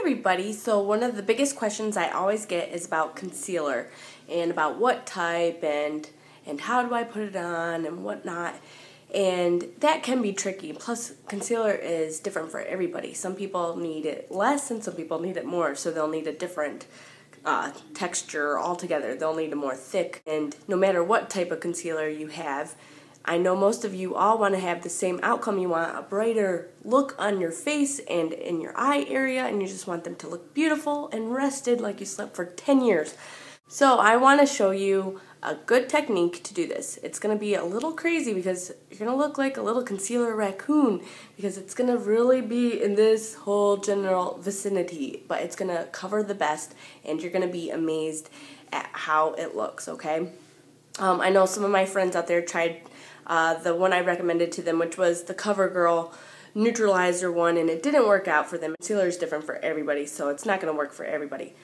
everybody. So one of the biggest questions I always get is about concealer and about what type and how do I put it on and whatnot. And that can be tricky. Plus, concealer is different for everybody. Some people need it less and some people need it more, so they'll need a different texture altogether. They'll need a more thick, and no matter what type of concealer you have, I know most of you all want to have the same outcome. You want a brighter look on your face and in your eye area, and you just want them to look beautiful and rested like you slept for 10 years. So I want to show you a good technique to do this. It's going to be a little crazy because you're going to look like a little concealer raccoon because it's going to really be in this whole general vicinity, but it's going to cover the best and you're going to be amazed at how it looks, okay? I know some of my friends out there tried the one I recommended to them, which was the CoverGirl neutralizer one, and it didn't work out for them. Concealer is different for everybody, so it's not going to work for everybody.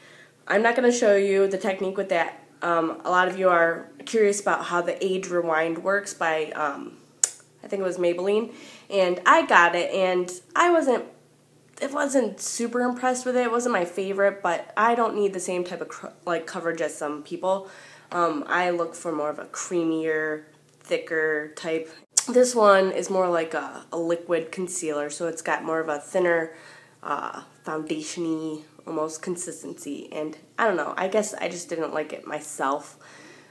I'm not going to show you the technique with that. A lot of you are curious about how the Age Rewind works by, I think it was Maybelline, and I got it, and I wasn't super impressed with it. It wasn't my favorite, but I don't need the same type of coverage as some people. I look for more of a creamier, thicker type. This one is more like a liquid concealer, so it's got more of a thinner, foundation-y almost consistency, and I don't know, I guess I just didn't like it myself,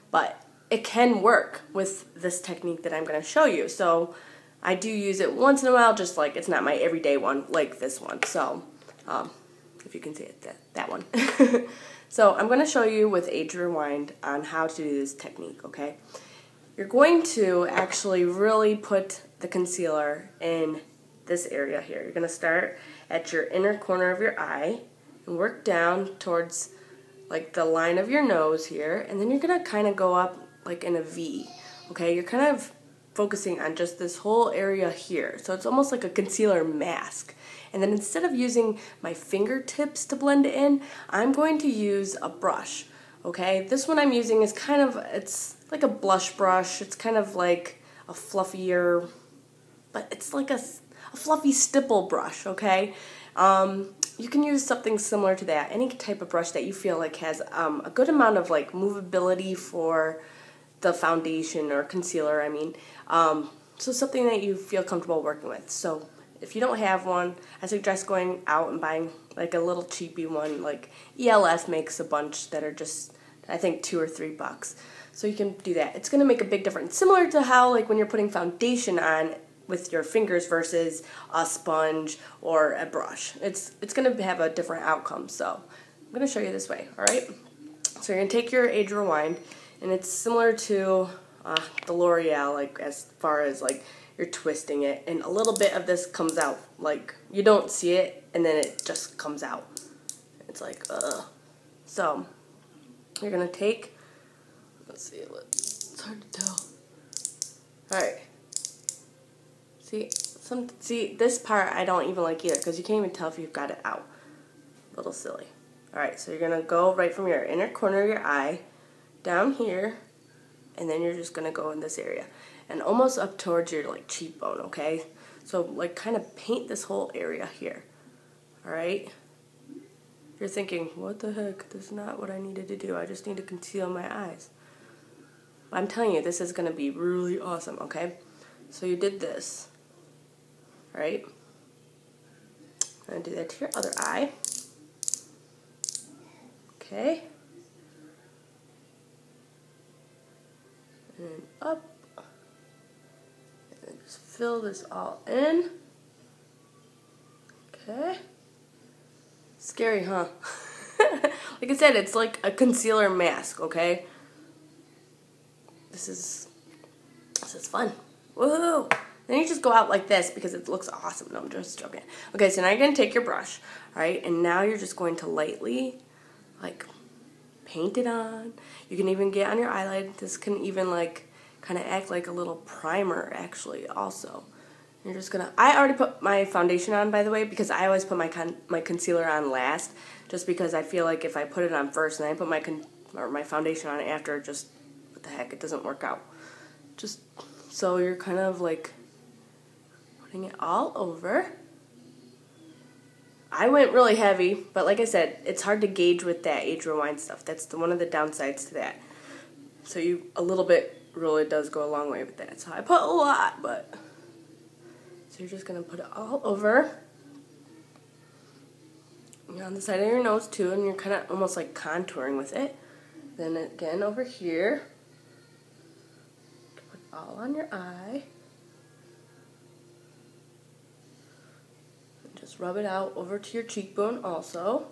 but it can work with this technique that I'm going to show you. So I do use it once in a while, just like it's not my everyday one like this one. So if you can see it, that one. So I'm going to show you with Age Rewind on how to do this technique, okay? You're going to actually really put the concealer in this area here. You're going to start at your inner corner of your eye and work down towards like the line of your nose here, and then you're going to kind of go up like in a V, okay? You're kind of focusing on just this whole area here, so it's almost like a concealer mask. And then instead of using my fingertips to blend it in, I'm going to use a brush, okay? This one I'm using is kind of, it's like a blush brush. It's kind of like a fluffier, but it's like a fluffy stipple brush, okay? You can use something similar to that, any type of brush that you feel like has a good amount of like movability for the foundation or concealer, I mean. So something that you feel comfortable working with. So if you don't have one, I suggest going out and buying like a little cheapy one. Like ELF makes a bunch that are just, I think, $2 or $3. So you can do that. It's going to make a big difference. Similar to how like when you're putting foundation on with your fingers versus a sponge or a brush. It's going to have a different outcome. So I'm going to show you this way, all right? So you're going to take your Age Rewind, and it's similar to the L'Oreal, like as far as like you're twisting it, and a little bit of this comes out. Like you don't see it, and then it just comes out. It's like, So you're going to take, let's see, it's hard to tell. All right. See, this part I don't even like either because you can't even tell if you've got it out. A little silly. Alright, so you're going to go right from your inner corner of your eye down here, and then you're just going to go in this area and almost up towards your like cheekbone, okay? So like kind of paint this whole area here. Alright? You're thinking, what the heck? This is not what I needed to do. I just need to conceal my eyes. But I'm telling you, this is going to be really awesome, okay? So you did this. Right? I'm going to do that to your other eye. Okay. And up. And just fill this all in. Okay. Scary, huh? Like I said, it's like a concealer mask, okay? This is fun. Woohoo! Then you just go out like this because it looks awesome. No, I'm just joking. Okay, so now you're going to take your brush, alright? And now you're just going to lightly, like, paint it on. You can even get on your eyelid. This can even, like, kind of act like a little primer, actually, also. You're just going to... I already put my foundation on, by the way, because I always put my concealer on last, just because I feel like if I put it on first and I put my foundation on after, just, what the heck, it doesn't work out. Just, so you're kind of, like... putting it all over. I went really heavy, but like I said, it's hard to gauge with that age rewind stuff. That's one of the downsides to that. So a little bit really does go a long way with that. So I put a lot, but so you're just gonna put it all over. And on the side of your nose too, and you're kind of almost like contouring with it. Then again over here, put it all on your eye. And just rub it out over to your cheekbone also.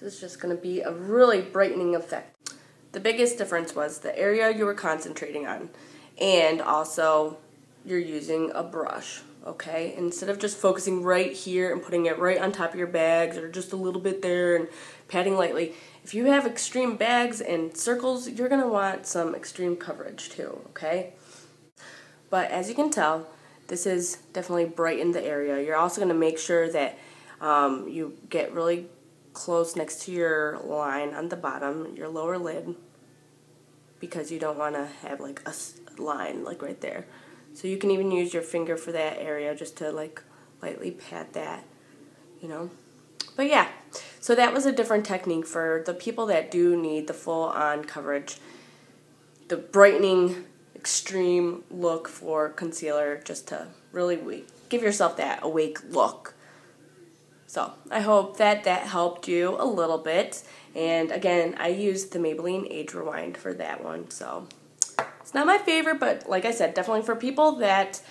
This is just going to be a really brightening effect. The biggest difference was the area you were concentrating on, and also you're using a brush, okay? Instead of just focusing right here and putting it right on top of your bags or just a little bit there and patting lightly, if you have extreme bags and circles, you're going to want some extreme coverage too, okay? But as you can tell, this is definitely brightened the area. You're also going to make sure that you get really close next to your line on the bottom, your lower lid, because you don't want to have like a line like right there. So you can even use your finger for that area just to like lightly pat that, you know. But yeah, so that was a different technique for the people that do need the full-on coverage, the brightening extreme look for concealer, just to really give yourself that awake look. So I hope that helped you a little bit. And again, I used the Maybelline Age Rewind for that one. So it's not my favorite, but like I said, definitely for people that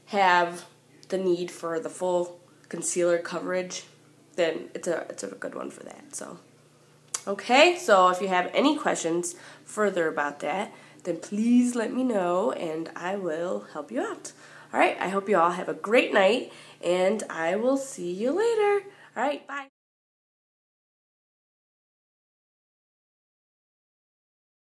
have the need for the full concealer coverage, then it's a good one for that. So okay, so if you have any questions further about that, then please let me know and I will help you out. All right, I hope you all have a great night, and I will see you later. All right, bye.